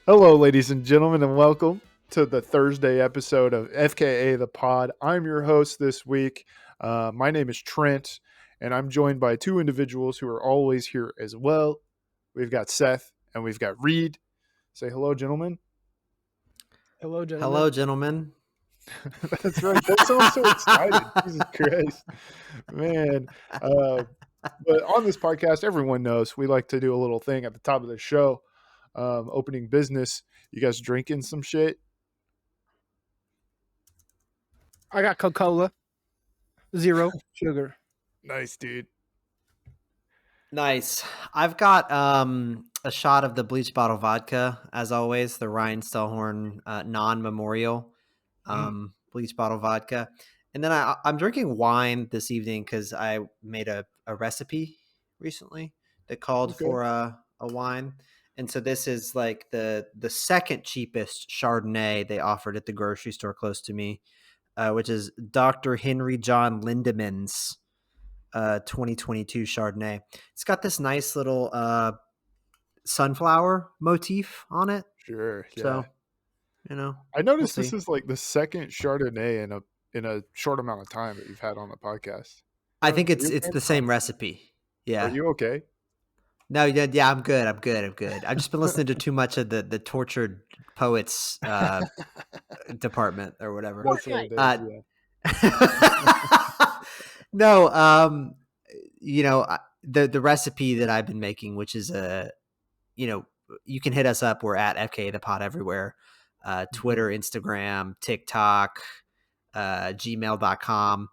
Hello, ladies and gentlemen, and welcome to the Thursday episode of FKA the Pod. I'm your host this week. My name is Trent, and I'm joined by two individuals who are always here as well. We've got Seth and we've got Reed. Say hello, gentlemen. Hello, gentlemen. Hello, gentlemen. That's right. Don't sound so excited. Jesus Christ. Man. But on this podcast, everyone knows we like to do a little thing at the top of the show. Opening business. You guys drinking some shit? I got Coca-Cola. 0 sugar. Nice, dude. Nice. I've got a shot of the bleach bottle vodka, as always, the Ryan Stellhorn non-memorial bleach bottle vodka. And then I'm drinking wine this evening because I made a recipe recently that called for a wine. And so this is like the second cheapest Chardonnay they offered at the grocery store close to me, which is Dr. Henry John Lindemann's 2022 Chardonnay. It's got this nice little sunflower motif on it. Sure. Yeah. So, you know, I noticed this is like the second Chardonnay in a short amount of time that you've had on the podcast. I think it's the same recipe. Yeah. Are you okay? No, yeah, I'm good. I've just been listening to too much of the Tortured Poets department or whatever. That's what it is, No, the recipe that I've been making, which is you can hit us up. We're at FKAthePod everywhere. Twitter, Instagram, TikTok, gmail.com.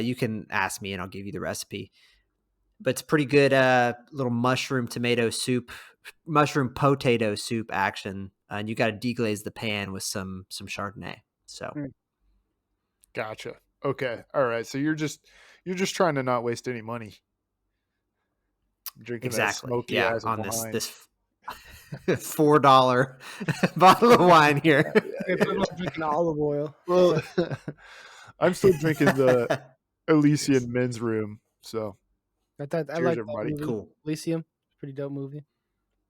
You can ask me and I'll give you the recipe. But it's pretty good little mushroom potato soup action. And you got to deglaze the pan with some Chardonnay. So Gotcha. Okay. All right. So you're just trying to not waste any money. Drinking exactly. That smoky Yeah, ass on wine. this $4 bottle of wine here. I'm drinking olive oil. Well, I'm still drinking the Elysian Men's Room. So I like everybody. that movie. Cool. Elysium, pretty dope movie.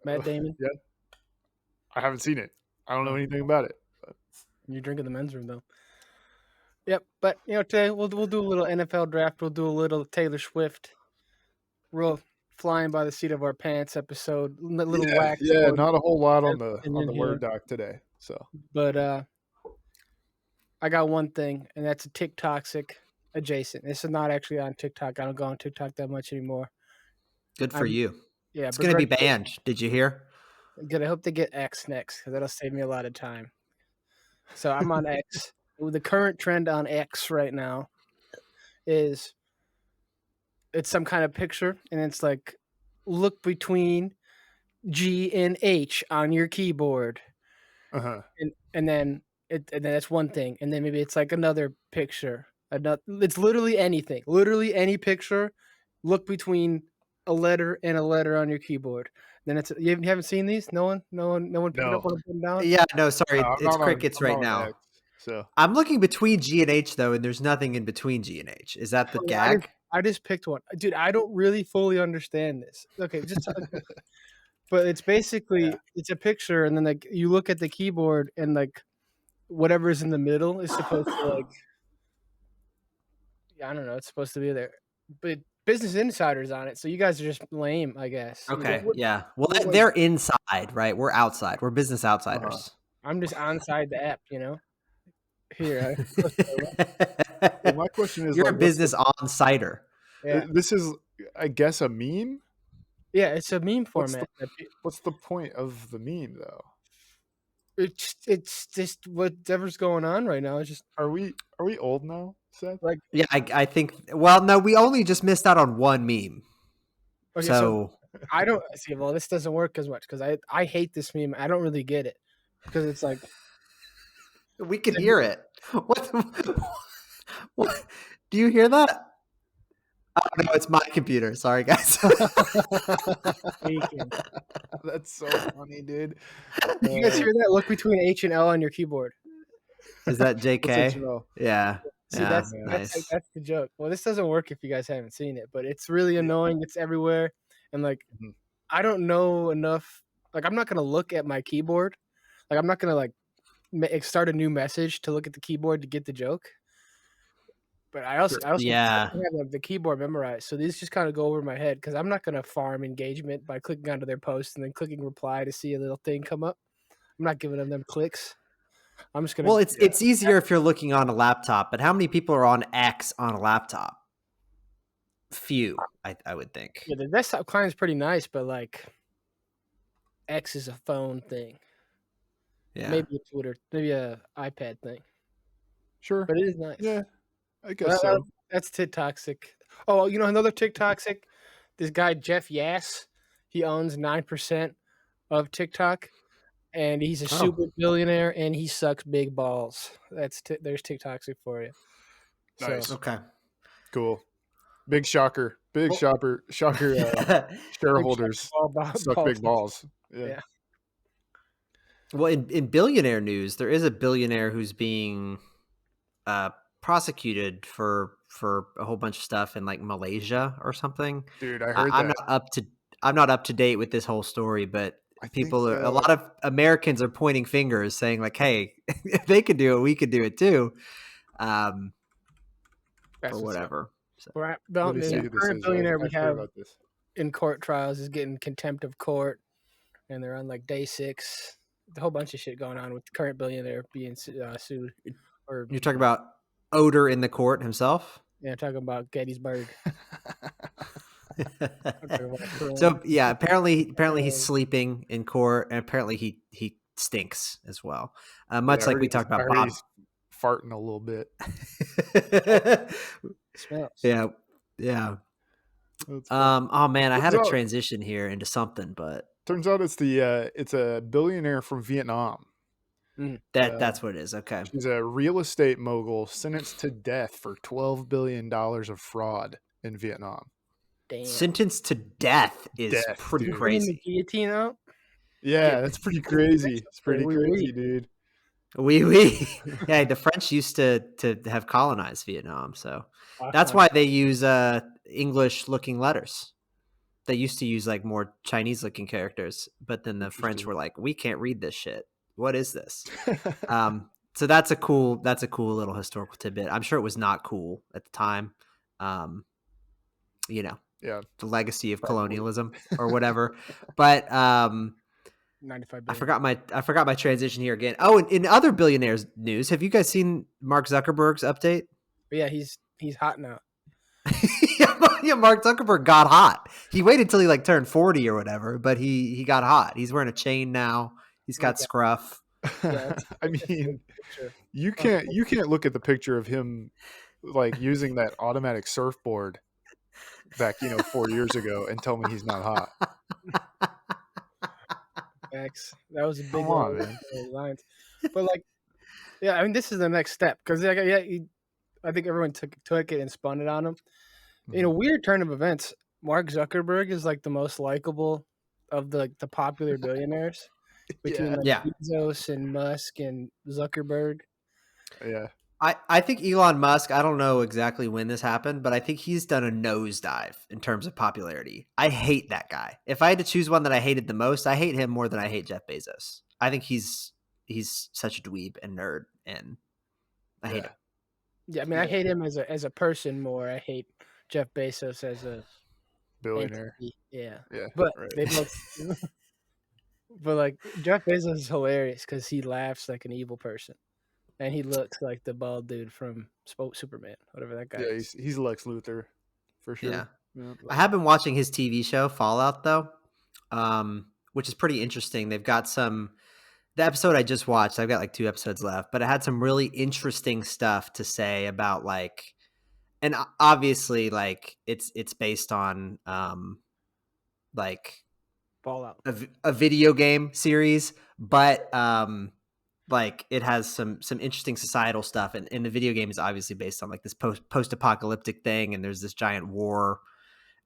Matt Damon. Yeah. I haven't seen it. I don't know anything about it. But. You're drinking the Men's Room though. Yep, but today we'll do a little NFL draft. We'll do a little Taylor Swift. Real flying by the seat of our pants episode. Little wax. Yeah, not a whole lot on the Word doc today. So, but I got one thing, and that's a TikToxic adjacent. This is not actually on TikTok. I don't go on TikTok that much anymore. Good for you. Yeah, it's going to be banned. Did you hear? Good. I hope they get X next because that'll save me a lot of time. So I'm on X. The current trend on X right now is it's some kind of picture, and it's like look between G and H on your keyboard, and then that's one thing, and then maybe it's like another picture. It's literally anything, literally any picture. Look between a letter and a letter on your keyboard. Then it's you haven't seen these? No one picked it up or put them down. Yeah, no, sorry, it's crickets right now. X, so I'm looking between G and H though, and there's nothing in between G and H. Is that the gag? I just picked one, dude. I don't really fully understand this. Okay, but it's basically it's a picture, and then like you look at the keyboard, and like whatever's in the middle is supposed to like. I don't know. It's supposed to be there, but Business Insider's on it, so you guys are just lame, I guess. Okay, yeah. Well, they're inside, right? We're outside. We're business outsiders. I'm just onside the app, Here. well, my question is, you're a business on-siter. Yeah. This is, I guess, a meme. Yeah, it's a meme format. What's the point of the meme, though? It's just whatever's going on right now. It's just are we old now, Seth? Like yeah, I think. Well, no, we only just missed out on one meme. Okay, so I don't see. Well, this doesn't work as much because I hate this meme. I don't really get it because it's like we can hear it. What? Do you hear that? Oh, no, it's my computer. Sorry, guys. That's so funny, dude. You guys hear that? Look between H and L on your keyboard. Is that JK? Yeah. See, that's the joke. Well, this doesn't work if you guys haven't seen it, but it's really annoying. It's everywhere. And, I don't know enough. I'm not going to look at my keyboard Like I'm not gonna like start a new message to look at the keyboard to get the joke. But I also Yeah. have the keyboard memorized, so these just kind of go over my head because I'm not gonna farm engagement by clicking onto their post and then clicking reply to see a little thing come up. I'm not giving them clicks. I'm just gonna. Well, it's easier if you're looking on a laptop, but how many people are on X on a laptop? Few, I would think. Yeah, the desktop client is pretty nice, but like X is a phone thing. Yeah. Maybe a Twitter, maybe a iPad thing. Sure. But it is nice. Yeah, I guess so. That's TikToxic. Oh, you know another TikToxic? This guy Jeff Yass. He owns 9% of TikTok, and he's a super billionaire, and he sucks big balls. There's TikToxic for you. Nice. So, Okay. Cool. Big shocker. Shocker. Shareholders suck big balls. Yeah. Well, in billionaire news, there is a billionaire who's being prosecuted for a whole bunch of stuff in like Malaysia or something. Dude, I heard I'm that. not up to date with this whole story, but a lot of Americans are pointing fingers, saying like, "Hey, if they could do it, we could do it too." For whatever. So, the current billionaire we have in court trials is getting contempt of court, and they're on like day 6. A whole bunch of shit going on with the current billionaire being sued. Or you're talking about Odor in the court himself? Yeah, talking about Gettysburg. So yeah, apparently he's sleeping in court, and apparently he stinks as well. Much like we talked about Bob farting a little bit. Smells. Yeah. Oh man, I had a transition here into something, but turns out it's a billionaire from Vietnam. That's what it is. Okay. She's a real estate mogul sentenced to death for $12 billion of fraud in Vietnam. Damn. Sentenced to death is pretty crazy. The guillotine out? Yeah, that's pretty crazy. It's pretty crazy, dude. Yeah, the French used to have colonized Vietnam, so that's why they use English-looking letters. They used to use like more Chinese-looking characters, but then the French were like, "We can't read this shit. What is this?" So that's a cool little historical tidbit. I'm sure it was not cool at the time. The legacy of colonialism or whatever. But 95 billion. I forgot my transition here again. Oh, in other billionaires news, have you guys seen Mark Zuckerberg's update? Yeah, he's hot now. Yeah, Mark Zuckerberg got hot. He waited till he like turned 40 or whatever, but he got hot. He's wearing a chain now. He's got scruff. Yeah, I mean, you can't look at the picture of him like using that automatic surfboard back 4 years ago and tell me he's not hot. That was a big one, man. Lines. But like, yeah, I mean, this is the next step because I think everyone took it and spun it on him. Mm-hmm. In a weird turn of events, Mark Zuckerberg is like the most likable of the popular billionaires between Bezos and Musk and Zuckerberg. Yeah. I think Elon Musk, I don't know exactly when this happened, but I think he's done a nosedive in terms of popularity. I hate that guy. If I had to choose one that I hated the most, I hate him more than I hate Jeff Bezos. I think he's such a dweeb and nerd, and I hate him. Yeah, I mean, I hate him as a person more. I hate Jeff Bezos as a billionaire. Entity. Yeah. But they both. But like Jeff Bezos is hilarious because he laughs like an evil person. And he looks like the bald dude from Superman, whatever that guy is. He's Lex Luthor, for sure. Yeah. I have been watching his TV show, Fallout, though, which is pretty interesting. They've got the episode I just watched, I've got like 2 episodes left, but it had some really interesting stuff to say about like, and obviously like it's based on like Fallout, a video game series, but like it has some interesting societal stuff, and the video game is obviously based on like this post-apocalyptic thing, and there's this giant war,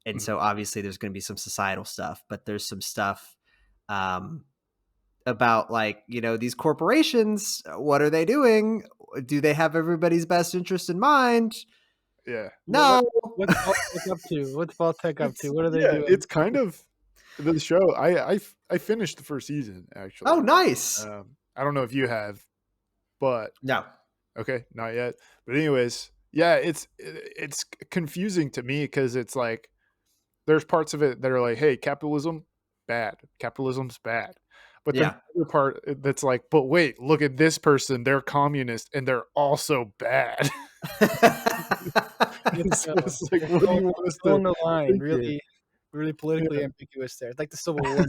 and so obviously there's going to be some societal stuff, but there's some stuff about like these corporations, what are they doing? Do they have everybody's best interest in mind? Yeah. No. What's Vault-Tec up to? What's Vault-Tec up to? What are they doing? It's kind of the show. I finished the first season actually. Oh, nice. I don't know if you have, but No. okay, not yet. But anyways, yeah, it's confusing to me because it's like there's parts of it that are like, hey, capitalism's bad. But then Yeah. the other part that's like, but wait, look at this person, they're communist and they're also bad. It's, It's like, what do you want us on to the line, think here? really politically ambiguous there. It's like the Civil War.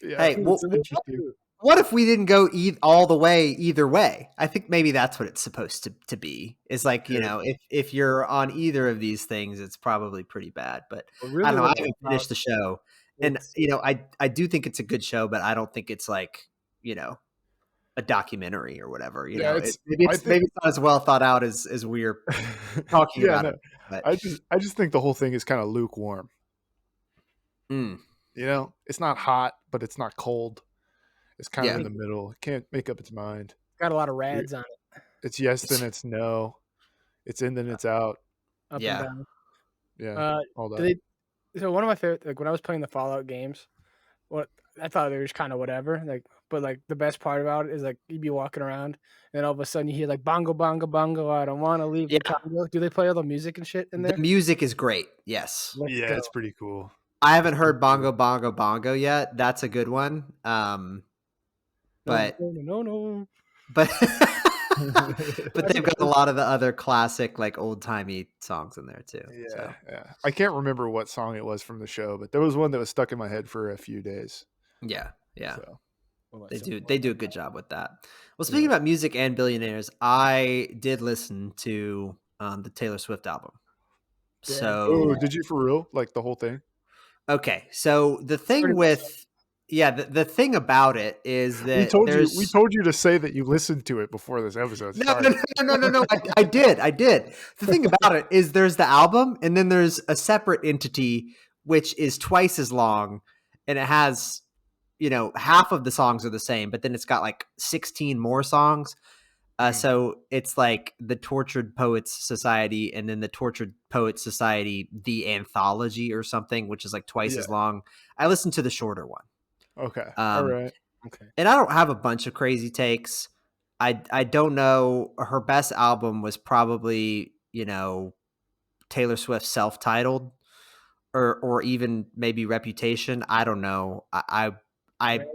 Yeah, Hey, it's interesting. what if we didn't go all the way either way? I think maybe that's what it's supposed to be. Is like, you know, if you're on either of these things, it's probably pretty bad. But But I really, don't know. what I it's haven't about, finished the show, and it's you know, I do think it's a good show, but I don't think it's like, you know, a documentary or whatever. You Yeah, know, it's maybe I it's think not as well thought out as we're talking yeah, about no. it. But I just think the whole thing is kind of lukewarm. mm, You know, it's not hot, but it's not cold. It's kind of yeah, in the middle. It can't make up its mind. got a lot of rads on it, It's yes, then it's no. It's in, then it's out. up and yeah, down. Yeah, all Do that. so one of my favorite, like when I was playing the Fallout games, what I thought they were just kind of whatever, like, but like the best part about it is like you'd be walking around and then all of a sudden you hear like bongo bongo bongo, I don't want to leave yeah. the Congo. Do they play all the music and shit in The there? music is great. Yes. Let's Yeah, go. it's pretty cool. I haven't It's heard pretty cool. Bongo Bongo Bongo yet. That's a good one. No, But no. but but That's they've got a lot of the other classic like old timey songs in there too. Yeah, So yeah. I can't remember what song it was from the show, but there was one that was stuck in my head for a few days. yeah, yeah. So They do a good job with that. Well, speaking yeah. about music and billionaires, I did listen to the Taylor Swift album. Yeah. So Oh, did you for real? Like the whole thing? okay, so the thing 30%. with the thing about it is We that told there's you to say that you listened to it before this episode no, started. no. I did. The thing about it is there's the album, and then there's a separate entity which is twice as long, and it has, you know, half of the songs are the same, but then it's got like 16 more songs. So it's like the Tortured Poets Society, and then the Tortured Poets Society, the anthology or something, which is like twice as long. I listened to the shorter one. Okay. All right. Okay. And I don't have a bunch of crazy takes. I don't know. Her best album was probably, you know, Taylor Swift self-titled, or even maybe Reputation. I don't know. I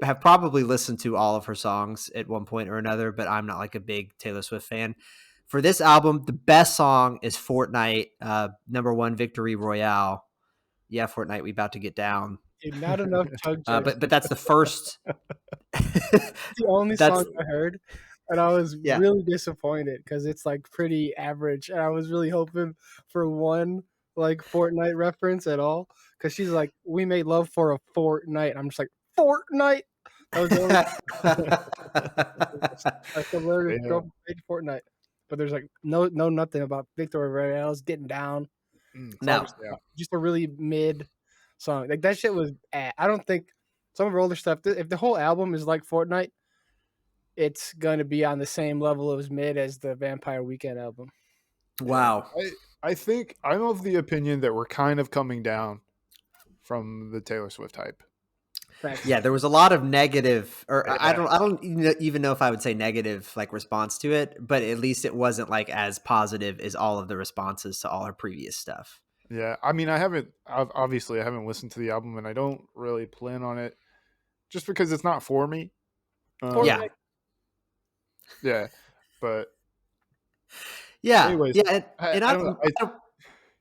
have probably listened to all of her songs at one point or another, but I'm not like a big Taylor Swift fan. For this album, the best song is Fortnite, #1 Victory Royale. Yeah, Fortnite, we about to get down. Dude, not enough chug chugs. But that's the first. It's the only That's song I heard, and I was Yeah. really disappointed because it's like pretty average, and I was really hoping for one like Fortnite reference at all. Because she's like, "We made love for a fortnight." I'm just like, "Fortnite." That was the only I said, "Where Yeah. girl made Fortnite," but there's like no nothing about Victoria Royale's getting down. No. Just a really mid song. Like that shit was. I don't think some of her older stuff. If the whole album is like Fortnite, it's going to be on the same level as mid as the Vampire Weekend album. Wow. I think I'm of the opinion that we're kind of coming down from the Taylor Swift hype. Thanks. Yeah, there was a lot of negative, or Yeah. I don't even know if I would say negative like response to it, but at least it wasn't like as positive as all of the responses to all her previous stuff. Yeah, I mean, I haven't listened to the album, and I don't really plan on it, just because it's not for me. Yeah. Yeah, but Yeah, anyways, yeah, and I don't know.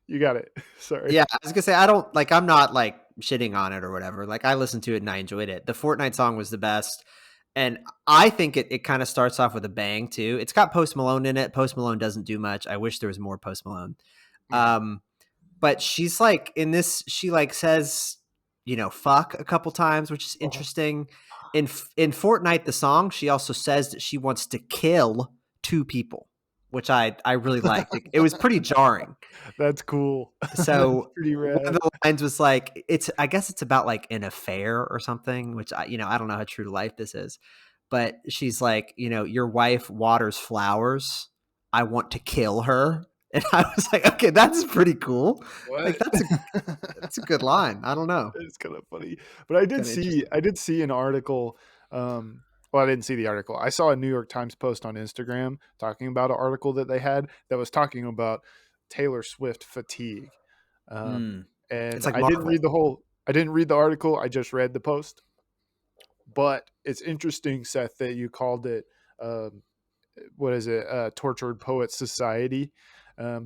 You got it. Sorry. Yeah, I was gonna say I'm not like shitting on it or whatever. Like I listened to it and I enjoyed it. The Fortnite song was the best, and I think it kind of starts off with a bang too. It's got Post Malone in it. Post Malone doesn't do much. I wish there was more Post Malone. But she's like in this, she like says, you know, fuck a couple times, which is interesting. In Fortnite, the song, she also says that she wants to kill 2 people, which I really liked. It was pretty jarring. That's cool. So That's pretty rad. one of the lines was like, I guess it's about like an affair or something, which I don't know how true to life this is, but she's like, you know, your wife waters flowers. I want to kill her. And I was like, okay, that's pretty cool. What? Like that's a good line. I don't know. It's kind of funny, but I did see an article. well, I didn't see the article. I saw a New York Times post on Instagram talking about an article that they had that was talking about Taylor Swift fatigue. And It's like I didn't Marvel. read the article. I just read the post. But it's interesting, Seth, that you called it, what is it, Tortured Poets Society,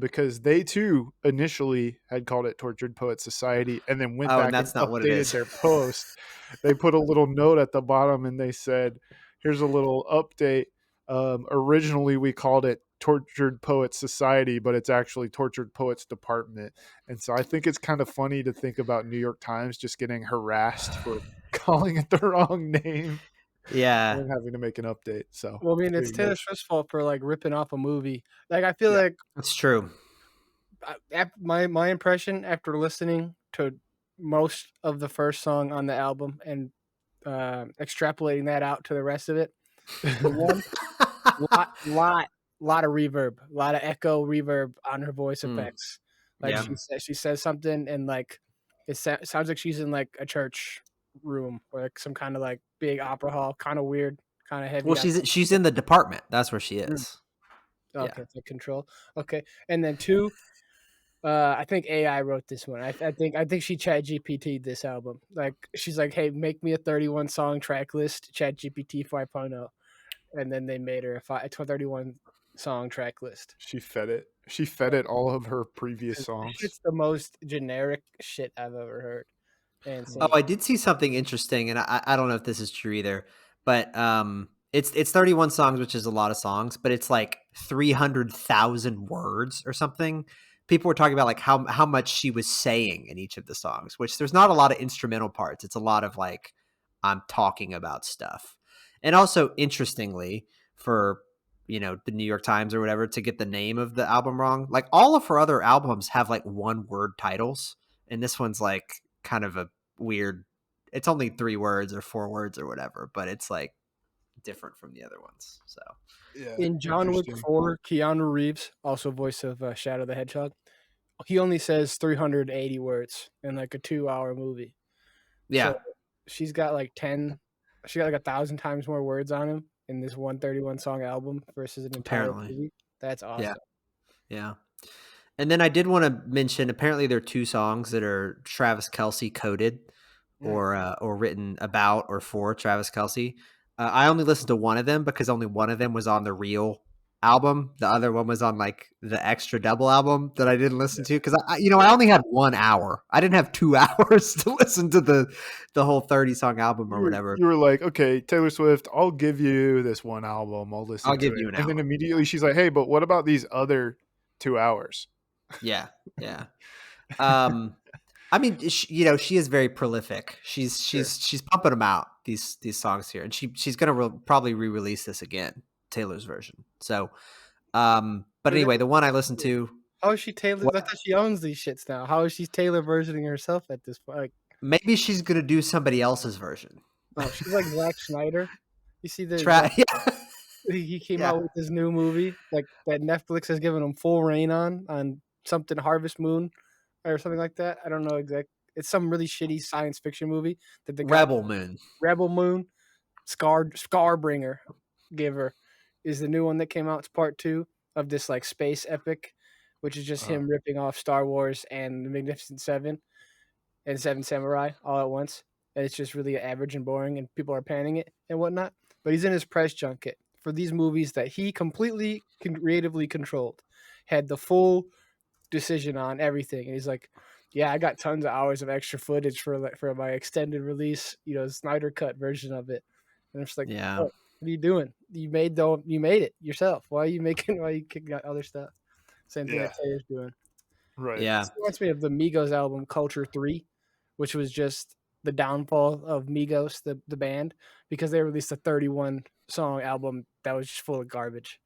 because they too initially had called it Tortured Poets Society and then went Oh, and back and that's not what it updated is. their post. They put a little note at the bottom and they said, here's a little update. Originally, we called it Tortured Poets Society, but it's actually Tortured Poets Department. And so I think it's kind of funny to think about New York Times just getting harassed for calling it the wrong name Yeah. and having to make an update. So Well, I mean, there it's you go. Taylor Swift's fault for like ripping off a movie. Like, I feel Yeah. like That's true. my impression after listening to most of the first song on the album and extrapolating that out to the rest of it, one lot of reverb, a lot of echo reverb on her voice effects. Like Yeah. she says something and like it sounds like she's in like a church room or like some kind of like big opera hall, kind of weird, kind of heavy. Well, she's in the department. That's where she Mm. is. Okay, Yeah. so control. Okay, and then two, I think AI wrote this one. I think she Chat GPT this album. Like she's like, hey, make me a 31 song track list, Chat GPT 5.0, and then they made her a 31 song track list. She fed it. She fed it all of her previous songs. It's the most generic shit I've ever heard. And Oh, I did see something interesting, and I don't know if this is true either, but it's 31 songs, which is a lot of songs, but it's like 300,000 words or something. People were talking about like how much she was saying in each of the songs, which there's not a lot of instrumental parts. It's a lot of like I'm talking about stuff. And also interestingly, for the New York Times or whatever to get the name of the album wrong, like all of her other albums have like one word titles, and this one's like kind of a weird, it's only 3 words or 4 words or whatever, but it's like different from the other ones. So Yeah. in John Wick interesting. 4, Keanu Reeves, also voice of Shadow the Hedgehog, he only says 380 words in like a 2-hour movie. yeah. So she's got like 1,000 times more words on him in this 131 song album versus an entire Apparently. movie. That's awesome. Yeah. And then I did want to mention, apparently there are 2 songs that are Travis Kelce coded or written about or for Travis Kelce. I only listened to one of them because only one of them was on the real album. The other one was on like the extra double album that I didn't listen to because I only had 1 hour. I didn't have 2 hours to listen to the whole 30 song album or whatever. You were like, okay, Taylor Swift, I'll give you this one album. I'll listen I'll to give it. you an And then hour. immediately she's like, hey, but what about these other 2 hours? Yeah. Yeah. I mean, she is very prolific. She's pumping them out, these songs here, and she's gonna probably re-release this again, Taylor's version. So, but anyway, the one I listened to. How is she Taylor? I thought she owns these shits now. How is she Taylor versioning herself at this point? Like, maybe she's gonna do somebody else's version. oh, she's like Zack Snyder. You see the Yeah. he came out with this new movie like that Netflix has given him full reign on something Harvest Moon or something like that. I don't know exactly. It's some really shitty science fiction movie that the guy Rebel Moon. Rebel Moon, Scarbringer, Giver is the new one that came out. It's part 2 of this like space epic, which is just him ripping off Star Wars and the Magnificent Seven and Seven Samurai all at once. And it's just really average and boring, and people are panning it and whatnot. But he's in his press junket for these movies that he completely creatively controlled, had the full decision on everything. And he's like, yeah, I got tons of hours of extra footage for my extended release, Snyder cut version of it. And I'm just like, Yeah. what are you doing? You made it yourself. Why are you kicking out other stuff? Same thing that Taylor's doing. Right. Yeah. It reminds me of the Migos album Culture 3, which was just the downfall of Migos, the band, because they released a 31 song album that was just full of garbage.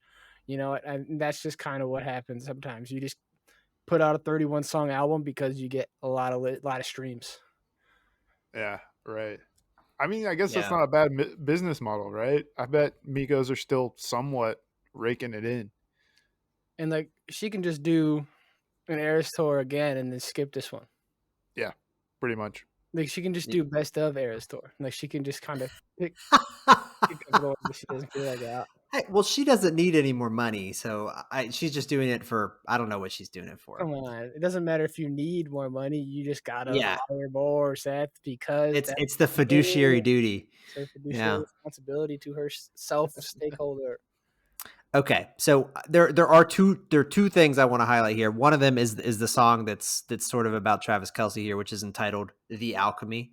And that's just kind of what happens sometimes. You just put out a 31 song album because you get a lot of streams. Yeah. Right. I mean, I guess that's Yeah. not a bad business model, right? I bet Migos are still somewhat raking it in. And like she can just do an Eras tour again and then skip this one. Yeah, pretty much. Like she can just do best of Eras tour. Like she can just kind of pick. She comes over, but she doesn't feel like that. Hey, well, she doesn't need any more money, so she's just doing it for, I don't know what she's doing it for. Come on, it doesn't matter if you need more money. You just gotta Yeah. hire more, Seth, because It's the fiduciary duty. it's her fiduciary Yeah. responsibility to her stakeholder. Okay, so there are two things I want to highlight here. One of them is the song that's sort of about Travis Kelce here, which is entitled "The Alchemy,"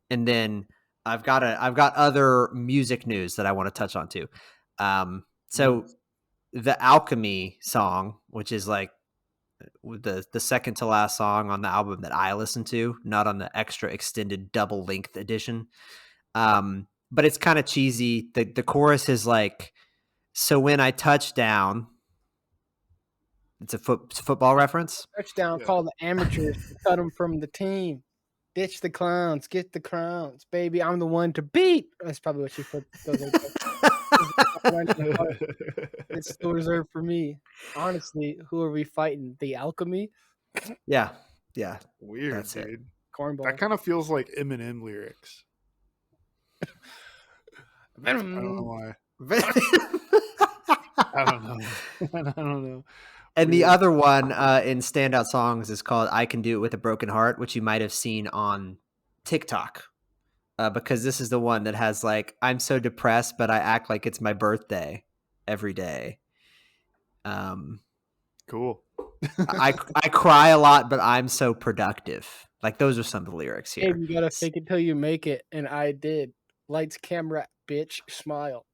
and then I've got other music news that I want to touch on too. So the Alchemy song, which is like the second to last song on the album that I listened to, not on the extra extended double length edition. But it's kind of cheesy. The chorus is like, "So when I touch down," it's a football reference. Touchdown, call the amateurs, cut them from the team. Ditch the clowns, get the crowns, baby. I'm the one to beat. That's probably what she put. It's still reserved for me. Honestly, who are we fighting? The Alchemy? Yeah. Weird, That's dude. it. Cornball. That kind of feels like Eminem lyrics. I don't know why. I don't know. I don't know. And the other one in standout songs is called "I Can Do It With a Broken Heart," which you might have seen on TikTok. Because this is the one that has like, "I'm so depressed, but I act like it's my birthday every day." Cool. I cry a lot, but I'm so productive. Like, those are some of the lyrics Hey, here. you gotta fake it till you make it, and I did. Lights, camera, bitch, smile.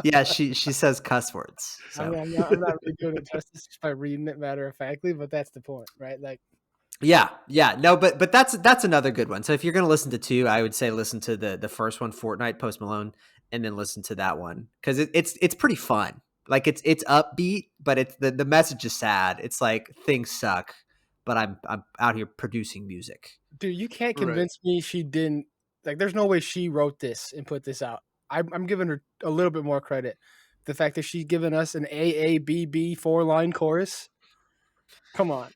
Yeah, she says cuss words. So. I'm not really doing it justice just by reading it matter of factly, but that's the point, right? Like, Yeah, no, but that's another good one. So if you're gonna listen to two, I would say listen to the first one, Fortnite, Post Malone, and then listen to that one because it's pretty fun. Like it's upbeat, but it's the message is sad. It's like things suck, but I'm out here producing music. dude, you can't convince me she didn't. Like, there's no way she wrote this and put this out. I'm giving her a little bit more credit. The fact that she's given us an AABB 4-line chorus. Come on.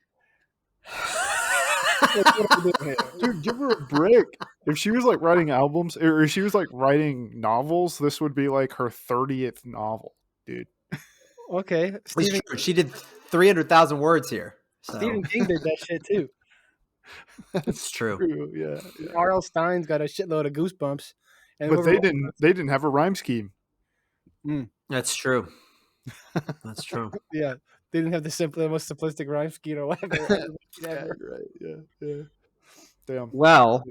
Dude, give her a break. If she was like writing albums or if she was like writing novels, this would be like her 30th novel, dude. Okay. It's true. She did 300,000 words here. So. Stephen King did that shit too. That's true. Yeah. R.L. Stein's got a shitload of Goosebumps. And but they didn't have a rhyme scheme. That's true. That's true. Yeah. They didn't have the most simplistic rhyme scheme or whatever. Right. Yeah. Damn. Well,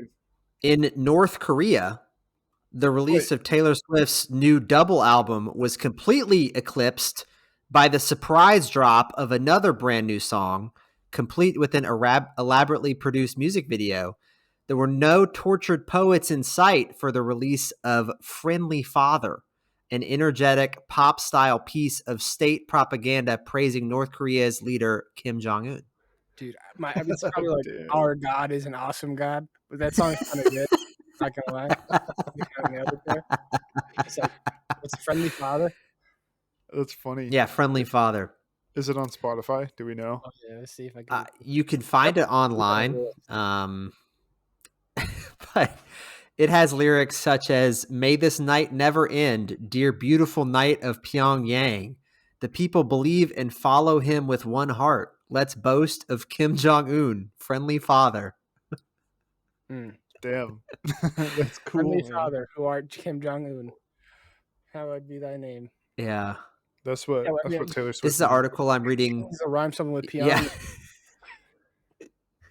in North Korea, the release of Taylor Swift's new double album was completely eclipsed by the surprise drop of another brand new song, complete with an elaborately produced music video. There were no tortured poets in sight for the release of Friendly Father, an energetic pop-style piece of state propaganda praising North Korea's leader, Kim Jong-un. Dude, it's probably like, our God is an awesome God, but that song's kind of good. Not gonna lie. It's like, what's Friendly Father? That's funny. Yeah, Friendly Father. Is it on Spotify? Do we know? Oh, yeah, let's see if I can. You can find it online. But it has lyrics such as, "May this night never end, dear beautiful night of Pyongyang. The people believe and follow him with one heart. Let's boast of Kim Jong-un, Friendly Father." Damn. That's cool. Friendly Father, who art Kim Jong-un. Hallowed be thy name. Yeah. That's what Taylor Swift. This is an article I'm reading. It's a rhyme something with Pyongyang. Yeah.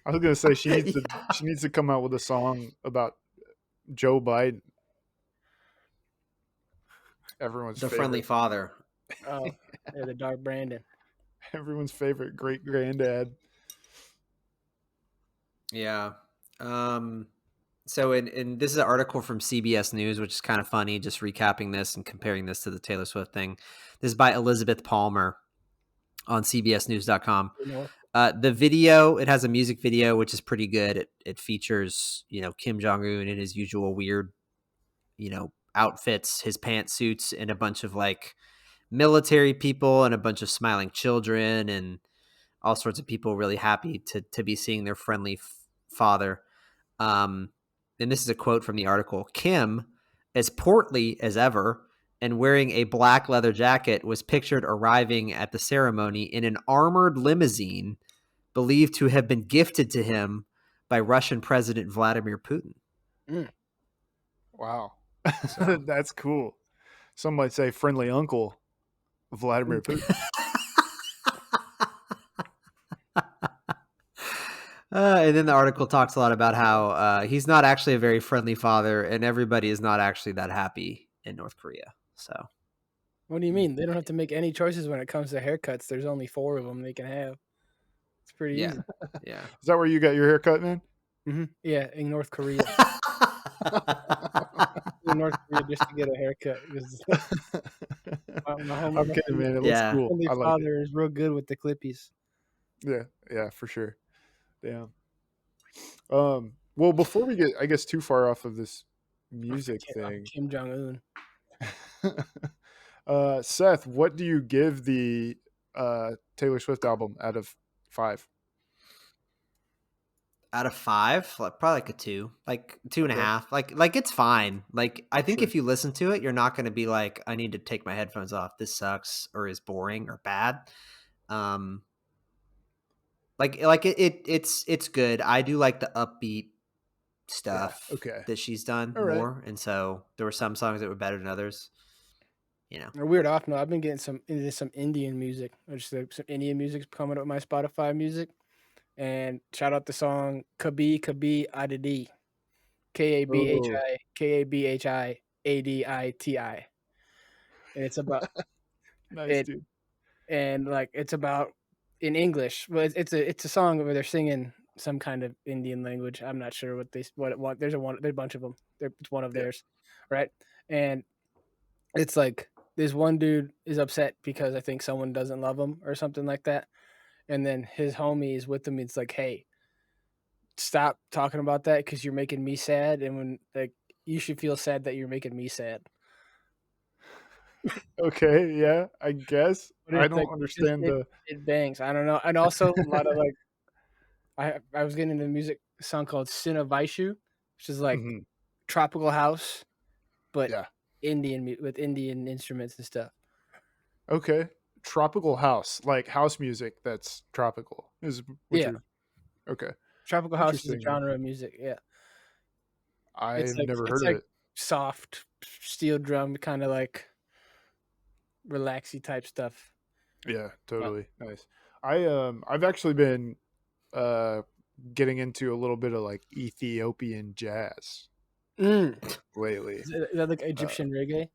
I was gonna say she needs to come out with a song about Joe Biden. Everyone's favorite. Friendly Father. Oh, yeah, the Dark Brandon. Everyone's favorite great granddad. Yeah. So in this is an article from CBS News, which is kind of funny, just recapping this and comparing this to the Taylor Swift thing. This is by Elizabeth Palmer on CBSNews.com. The video, it has a music video, which is pretty good. It features, Kim Jong-un in his usual weird, outfits, his pantsuits, and a bunch of like military people and a bunch of smiling children and all sorts of people really happy to be seeing their friendly father. and this is a quote from the article, Kim, as portly as ever and wearing a black leather jacket, was pictured arriving at the ceremony in an armored limousine believed to have been gifted to him by Russian President Vladimir Putin. Wow. So. That's cool. Some might say friendly uncle Vladimir Putin. And then the article talks a lot about how he's not actually a very friendly father, and everybody is not actually that happy in North Korea. So, What do you mean? They don't have to make any choices when it comes to haircuts. There's only 4 of them they can have. It's pretty yeah, easy. yeah. Is that where you got your hair cut, man? Yeah, in North Korea. In North Korea just to get a haircut. I'm kidding, man. It looks Yeah. cool. My I like it. father is real good with the clippies. Yeah, for sure. Damn. Well, before we get, I guess, too far off of this music thing, Kim Jong Un. Seth, what do you give the Taylor Swift album out of 5? Out of 5, probably like a 2, like 2.5. Like it's fine. Like I think Sure. if you listen to it, you're not going to be like, I need to take my headphones off. This sucks or is boring or bad. It's good. I do like the upbeat stuff that she's done more, and so there were some songs that were better than others. A weird off note, I've been getting into some Indian music. Some Indian music's coming up with my Spotify music. And shout out the song Kabhi Kabhi Aditi. Kabhiaditi. And it's about Nice, dude. And like it's about in English. Well, it's a song where they're singing some kind of Indian language. I'm not sure there's a bunch of them. It's one of theirs, right? And it's like this one dude is upset because I think someone doesn't love him or something like that. And then his homie is with him. It's like, hey, stop talking about that because you're making me sad. And when like you should feel sad that you're making me sad. Okay, yeah, I guess. I don't like, understand it bangs. I don't know. And also a lot of like I was getting into music, a song called Sina Vaishu, which is like tropical house, but Indian with Indian instruments and stuff. Okay. Tropical house, like house music that's tropical. Okay. Tropical house is a genre of music, yeah. I've never heard of it. Soft steel drum, kind of like relaxy type stuff. Yeah, totally. Nice. I've actually been getting into a little bit of like Ethiopian jazz lately. Is that like Egyptian reggae?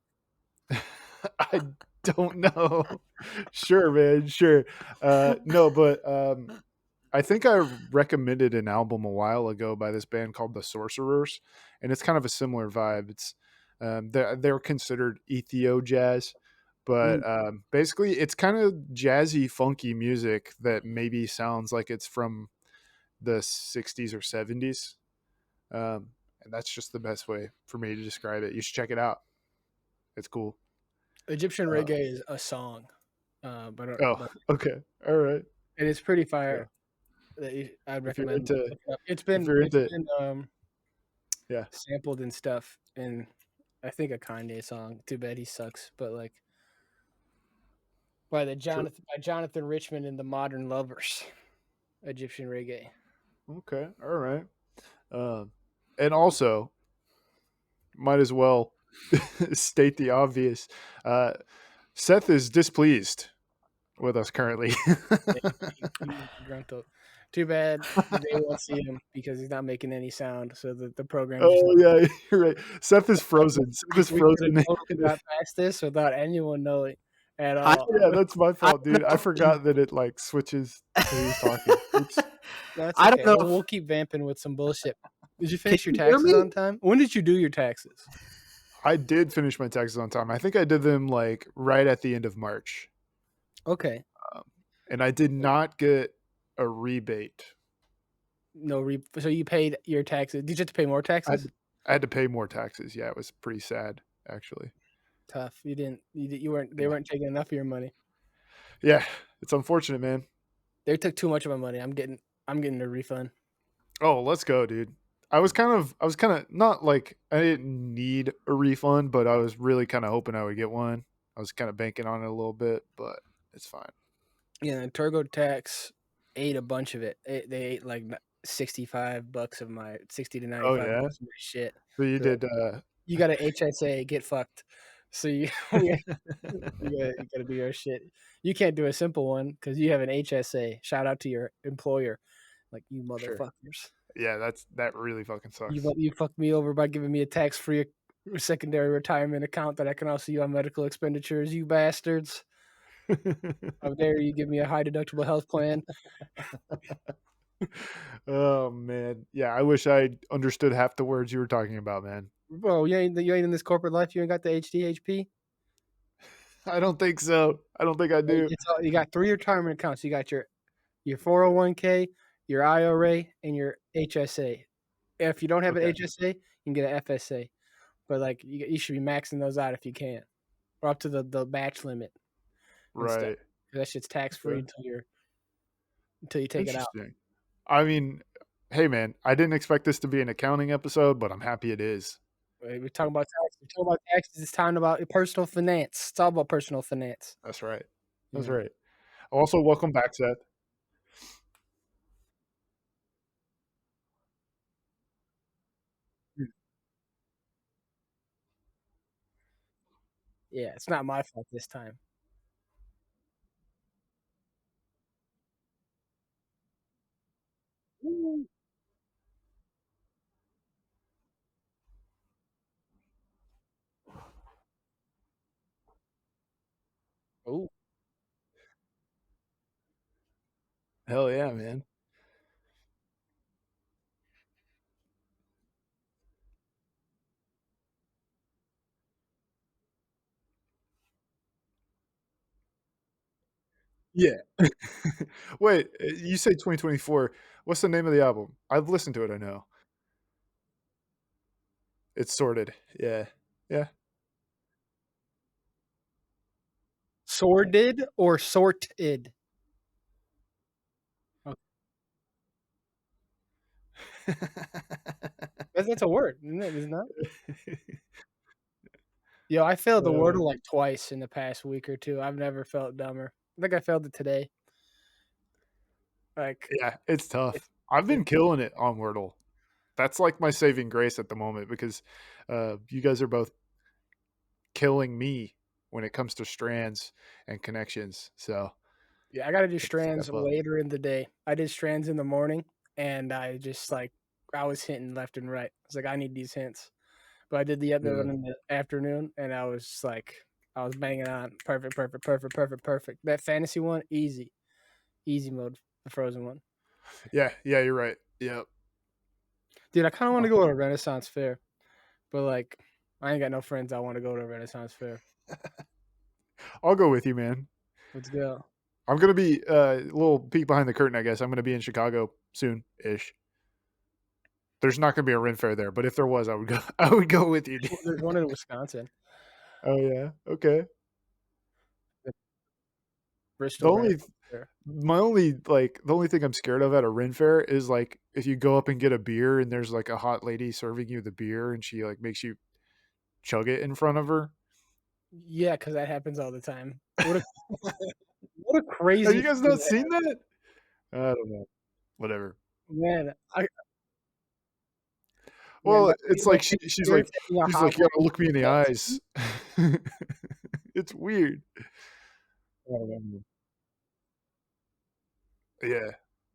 I don't know. Sure, man. Sure. No, but I think I recommended an album a while ago by this band called The Sorcerers, and it's kind of a similar vibe. It's they're considered Ethio jazz, but basically it's kind of jazzy, funky music that maybe sounds like it's from the 60s or 70s. And that's just the best way for me to describe it. You should check it out. It's cool. Egyptian reggae is a song. Okay. All right. And it's pretty fire. I'd recommend it. It's been sampled and stuff, and I think a Kanye song. Too bad he sucks, but like by Jonathan Richman and the Modern Lovers, Egyptian reggae. Okay, all right. And also, might as well state the obvious. Seth is displeased with us currently. Too bad they won't see him because he's not making any sound. So the program. Yeah, you're right. Seth is frozen. Seth is frozen. Got past this without anyone knowing at all. Yeah, that's my fault, dude. I forgot that it like switches to who's talking. Oops. That's okay. I don't know. We'll keep vamping with some bullshit. Did you finish your taxes on time? When did you do your taxes? I did finish my taxes on time. I think I did them like right at the end of March. Okay. And I did not get a rebate. So you paid your taxes. Did you have to pay more taxes? I had to pay more taxes. Yeah, it was pretty sad, actually. Tough. You weren't. They weren't taking enough of your money. Yeah, it's unfortunate, man. They took too much of my money. I'm getting a refund. Oh, let's go, dude. I was kind of not like I didn't need a refund, but I was really kind of hoping I would get one. I was kind of banking on it a little bit, but it's fine. Yeah, and TurboTax ate a bunch of it. They ate like $65 of my 60 to Oh 95 yeah, bucks of my shit. so you They're like, did. you got an HSA, get fucked. So you you gotta do your shit. You can't do a simple one because you have an HSA. Shout out to your employer, like you Sure. motherfuckers. Yeah, that really fucking sucks. You fucked me over by giving me a tax free secondary retirement account that I can also use on medical expenditures. You bastards! How dare you give me a high deductible health plan? Oh man, yeah. I wish I understood half the words you were talking about, man. Bro, you ain't in this corporate life. You ain't got the HDHP. I don't think so. I don't think I do. You got 3 retirement accounts. You got your 401k, your IRA, and your HSA. If you don't have an Okay, HSA, you can get an FSA. But like you should be maxing those out if you can, or up to the match limit and stuff. right. 'Cause that shit's tax free Okay. until you take it out. Interesting. I mean, hey man, I didn't expect this to be an accounting episode, but I'm happy it is. We're talking about taxes. We're talking about taxes. It's time about personal finance. It's all about personal finance. That's right. That's Yeah. right. Also, welcome back, Seth. Mm. Yeah, it's not my fault this time. Ooh. Ooh. Hell yeah, man. Yeah. Wait, you say 2024. What's the name of the album? I've listened to it, I know. It's Sorted. Yeah. Yeah. Sordid or sorted? Oh, that's a word, isn't it? Isn't that? Yo, I failed the Uh, Wordle like twice in the past week or two. I've never felt dumber. I think I failed it today. Like yeah, it's it's tough. I've it's been killing it on Wordle. That's like my saving grace at the moment because you guys are both killing me when it comes to strands and connections. So yeah, I gotta do I have to strands step up. later in the day. I did strands in the morning and I just like I was hitting left and right. I was like, I need these hints. But I did the other Yeah. one in the afternoon and I was just like I was banging on perfect, perfect, perfect, perfect, perfect. That fantasy one, easy. Easy mode, the frozen one. Yeah. Yeah. You're right. Yep. Dude, I kinda wanna Oh, go to a Renaissance fair, but like I ain't got no friends I wanna go to a Renaissance fair. I'll go with you, man. Let's go. I'm gonna be a little peek behind the curtain. I guess I'm gonna be in Chicago soon ish. There's not gonna be a Ren Fair there, but if there was, I would go. I would go with you. Dude. There's one in Wisconsin, Oh yeah. Okay. the The Bristol only Renaissance Fair. the only thing I'm scared of at a Ren Fair is like if you go up and get a beer and there's like a hot lady serving you the beer and she like makes you chug it in front of her. Yeah, because that happens all the time. What a Have crazy you guys feeling not to seen have. that? I don't know. Whatever. Man, man, Well, that it's like you're taking a she's hot like, "You gotta woman look me in the eyes." It's weird. I don't know. Yeah,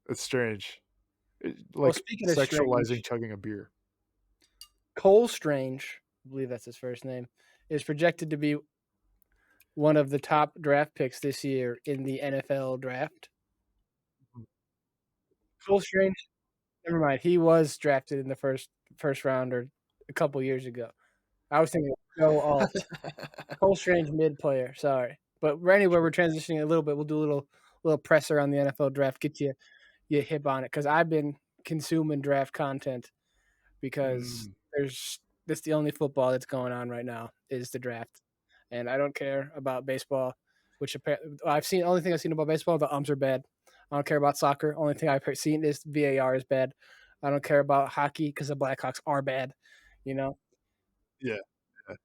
it's strange. well, Like speaking of sexualizing strange, chugging a beer. Cole Strange, I believe that's his first name, is projected to be one of the top draft picks this year in the NFL draft. Cole Strange, never mind. He was drafted in the first round or a couple years ago. I was thinking Joe Alt. Cole Strange mid player, sorry. But anyway, we're Sure. transitioning a little bit. We'll do a little presser on the NFL draft, get you hip on it because I've been consuming draft content because Mm. that's the only football that's going on right now is the draft, and I don't care about baseball, which I've seen. Only thing I've seen about baseball, the umps are bad. I don't care about soccer. Only thing I've seen is VAR is bad. I don't care about hockey because the Blackhawks are bad, you know? Yeah. Yeah.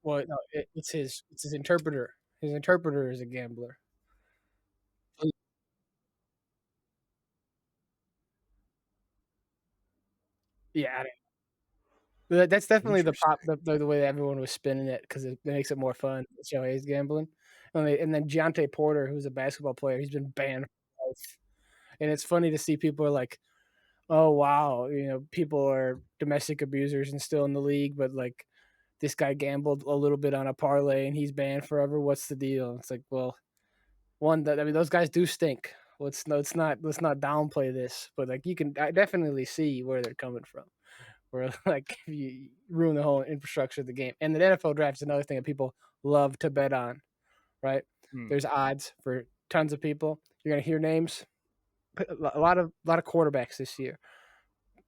Well, no, it's his interpreter. His interpreter is a gambler. Yeah, that's definitely the pop Interesting. the way that everyone was spinning it because it makes it more fun to show he's gambling. And then Deontay Porter, who's a basketball player, he's been banned for life. And it's funny to see people are like, "Oh, wow, people are domestic abusers and still in the league, but, like, this guy gambled a little bit on a parlay and he's banned forever. What's the deal?" It's like, well, one, that I mean, those guys do stink. Let's not downplay this, but, like, I definitely see where they're coming from. Where like you ruin the whole infrastructure of the game. And the NFL draft is another thing that people love to bet on, right? Hmm. There's odds for tons of people. You're gonna hear names. A lot of quarterbacks this year.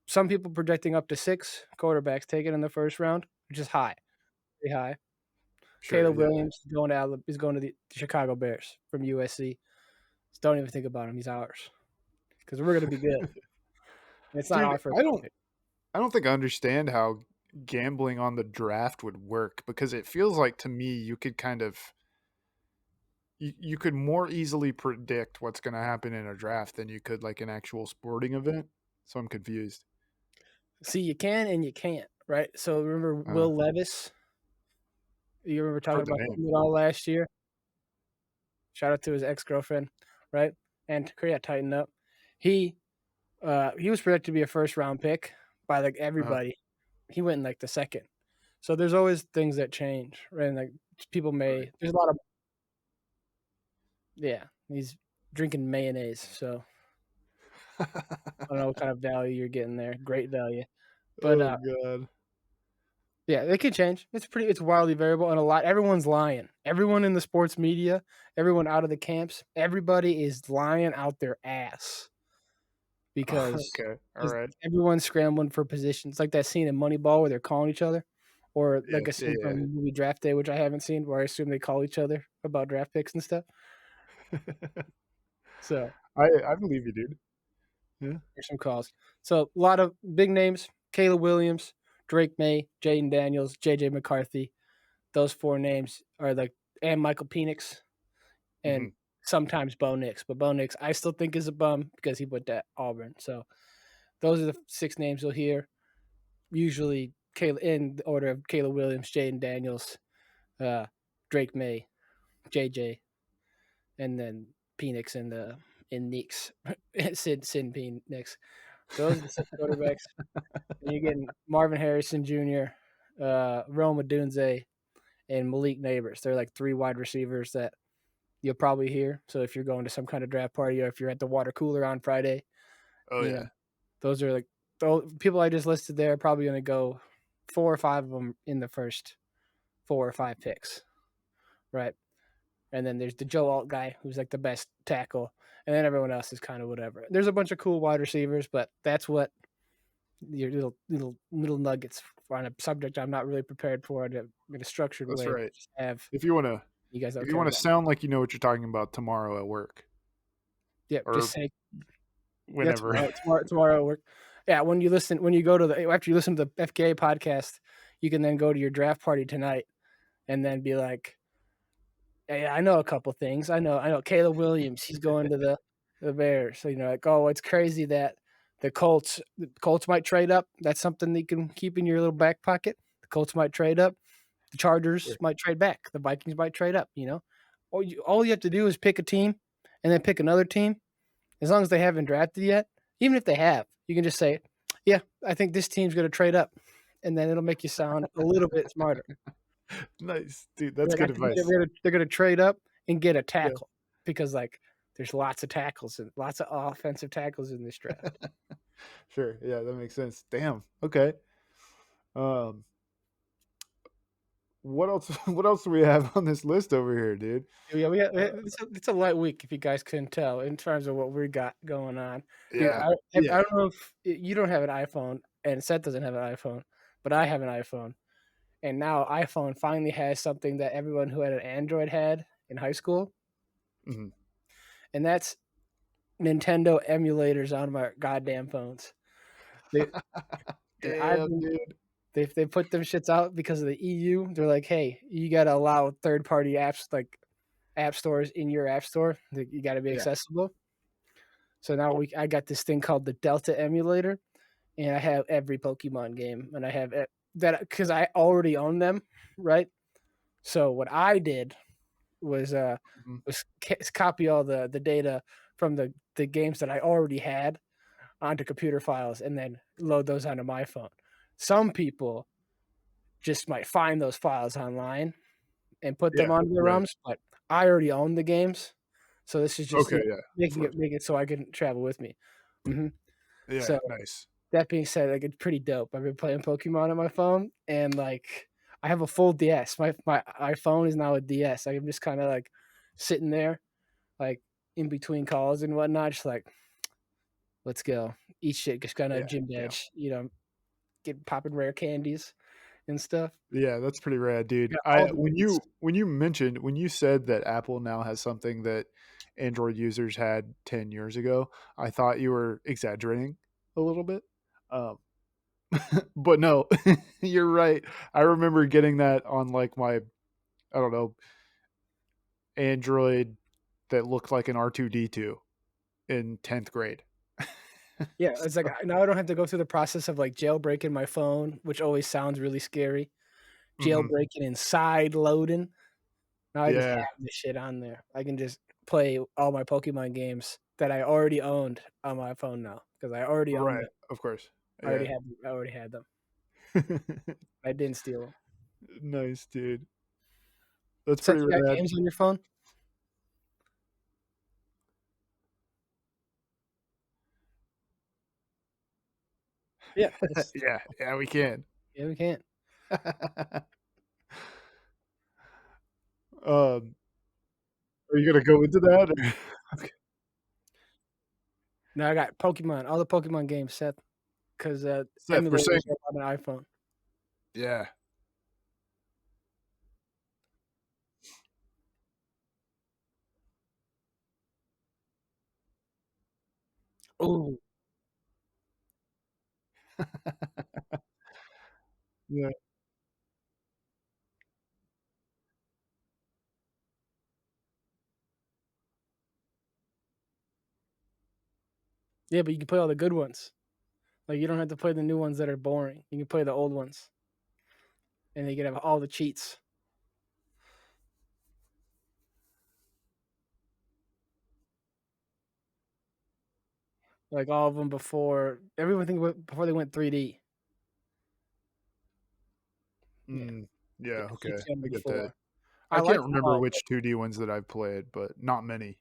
Some people projecting up to 6 quarterbacks taken in the first round, which is high, pretty high. Sure. Caleb Yeah. Williams is going to the Chicago Bears from USC. Just don't even think about him. He's ours because we're gonna be good. And it's not Dude, our first I round don't pick. I don't think I understand how gambling on the draft would work because it feels like to me you could kind of you could more easily predict what's going to happen in a draft than you could like an actual sporting event. So I'm confused. See, you can and you can't, right? So remember Uh, Will Levis? You remember I've talking heard the about name. hitting it all last year? Shout out to his ex-girlfriend, right? And Korea tighten up. He he was projected to be a first round pick by like Uh, everybody. He went in like the second. So there's always things that change, right? And like people right. may there's a lot of yeah, he's drinking mayonnaise, so I don't know what kind of value you're getting there. Great value. But Oh god. yeah, it could change. It's wildly variable and everyone's lying. Everyone in the sports media, everyone out of the camps, everybody is lying out their ass because Okay. All because right. everyone's scrambling for positions. Like that scene in Moneyball where they're calling each other, or Yeah. like a Yeah. scene from the movie Draft Day, which I haven't seen, where I assume they call each other about draft picks and stuff. Yeah. So I believe you, dude. Yeah. there's some calls. So a lot of big names: Caleb Williams, Drake May, Jaden Daniels, JJ McCarthy. Those four names are like, and Michael Penix, and Hmm. sometimes Bo Nix. But Bo Nix, I still think is a bum because he went to Auburn. So those are the 6 names you'll hear. Usually, in the order of Caleb Williams, Jaden Daniels, uh, Drake May, JJ, and then Penix in Nix, Sin Penix. Those are the 6 quarterbacks. And you're getting Marvin Harrison Jr., Rome Odunze, and Malik Neighbors. They're like 3 wide receivers that you'll probably hear. So if you're going to some kind of draft party or if you're at the water cooler on Friday, Oh you know, yeah. those are like the people I just listed there are probably going to go 4 or 5 of them in the first 4 or 5 picks, right? And then there's the Joe Alt guy who's like the best tackle, and then everyone else is kind of whatever. There's a bunch of cool wide receivers, but that's what your little nuggets on a subject I'm not really prepared for in a structured That's way. right. Just have If you wanna you guys if don't you care wanna about. sound like you know what you're talking about tomorrow at work Yep, or just say yeah, whenever. tomorrow work. Yeah, when you go to the after you listen to the FKA podcast, you can then go to your draft party tonight and then be like, "Hey, I know a couple things. I know Caleb Williams. He's going to the Bears. So like, oh, it's crazy that the Colts might trade up. That's something that you can keep in your little back pocket. The Colts might trade up. The Chargers Sure. might trade back. The Vikings might trade up. All you have to do is pick a team and then pick another team as long as they haven't drafted yet, even if they have, you can just say, "Yeah, I think this team's going to trade up," and then it'll make you sound a little bit smarter. Nice, dude. That's Like, I good think advice. they're going to trade up and get a Yeah. tackle because like there's lots of tackles and lots of offensive tackles in this draft. Sure. Yeah, that makes sense. Damn. Okay. Um, what else? What else do we have on this list over here, dude? Yeah, Uh, it's a light week if you guys couldn't tell in terms of what we got going on. Dude, yeah. I Yeah. don't know if you don't have an iPhone and Seth doesn't have an iPhone, but I have an iPhone. And now iPhone finally has something that everyone who had an Android had in high school. Mhm. and that's Nintendo emulators on my goddamn phones. They, Damn, dude. they put them shits out because of the EU. They're like, hey, you got to allow third-party apps like app stores in your app store. You got to be accessible. So now I got this thing called the Delta emulator, and I have every Pokemon game, and I have that because I already own them, right? So what I did was copy all the data from the games that I already had onto computer files and then load those onto my phone. Some people just might find those files online and put them onto their ROMs, but I already own the games, so this is just making it so I can travel with me. Mm-hmm. Yeah, so, nice. That being said, like, it's pretty dope. I've been playing Pokemon on my phone, and like I have a full DS. My iPhone is now a DS. I'm just kind of like sitting there, like in between calls and whatnot, just like, let's go, eat shit, just kind of gym badge, get popping rare candies and stuff. Yeah, that's pretty rad, dude. When you said that Apple now has something that Android users had 10 years ago, I thought you were exaggerating a little bit. But no, you're right. I remember getting that on like my, I don't know, Android that looked like an R2D2 in 10th grade. Yeah, it's like now I don't have to go through the process of like jailbreaking my phone, which always sounds really scary. Jailbreaking and side loading. Now I just have this shit on there. I can just play all my Pokemon games that I already owned on my phone now because I already owned them. Of course. I already had them. I didn't steal them. Nice, dude. That's So pretty you got rad. games on your phone? Yeah. Yeah, we can. Yeah, we can. Are you gonna go into that? Okay. No, I got Pokemon, all the Pokemon games set because Seth, we're saying, emulators are on an iPhone. yeah. Oh, Yeah. yeah, but you can play all the good ones. Like you don't have to play the new ones that are boring. You can play the old ones, and you can have all the cheats. Like all of them before everything before they went 3D. Yeah, okay. I get that. Before. I like can't remember which 2D ones that I've played, but not many.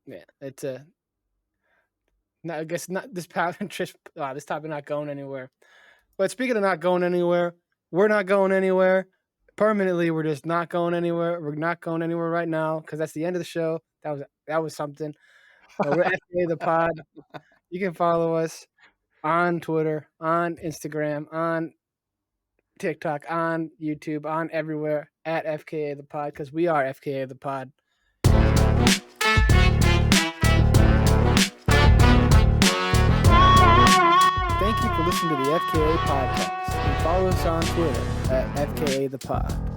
Yeah, it's I guess not this this topic not going anywhere. But speaking of not going anywhere, we're not going anywhere permanently. We're just not going anywhere. We're not going anywhere right now because that's the end of the show. That was something. We're FKA the Pod. You can follow us on Twitter, on Instagram, on TikTok, on YouTube, on everywhere at FKA the Pod because we are FKA the Pod. Thank you for listening to the FKA podcast and follow us on Twitter at FKA the Pod.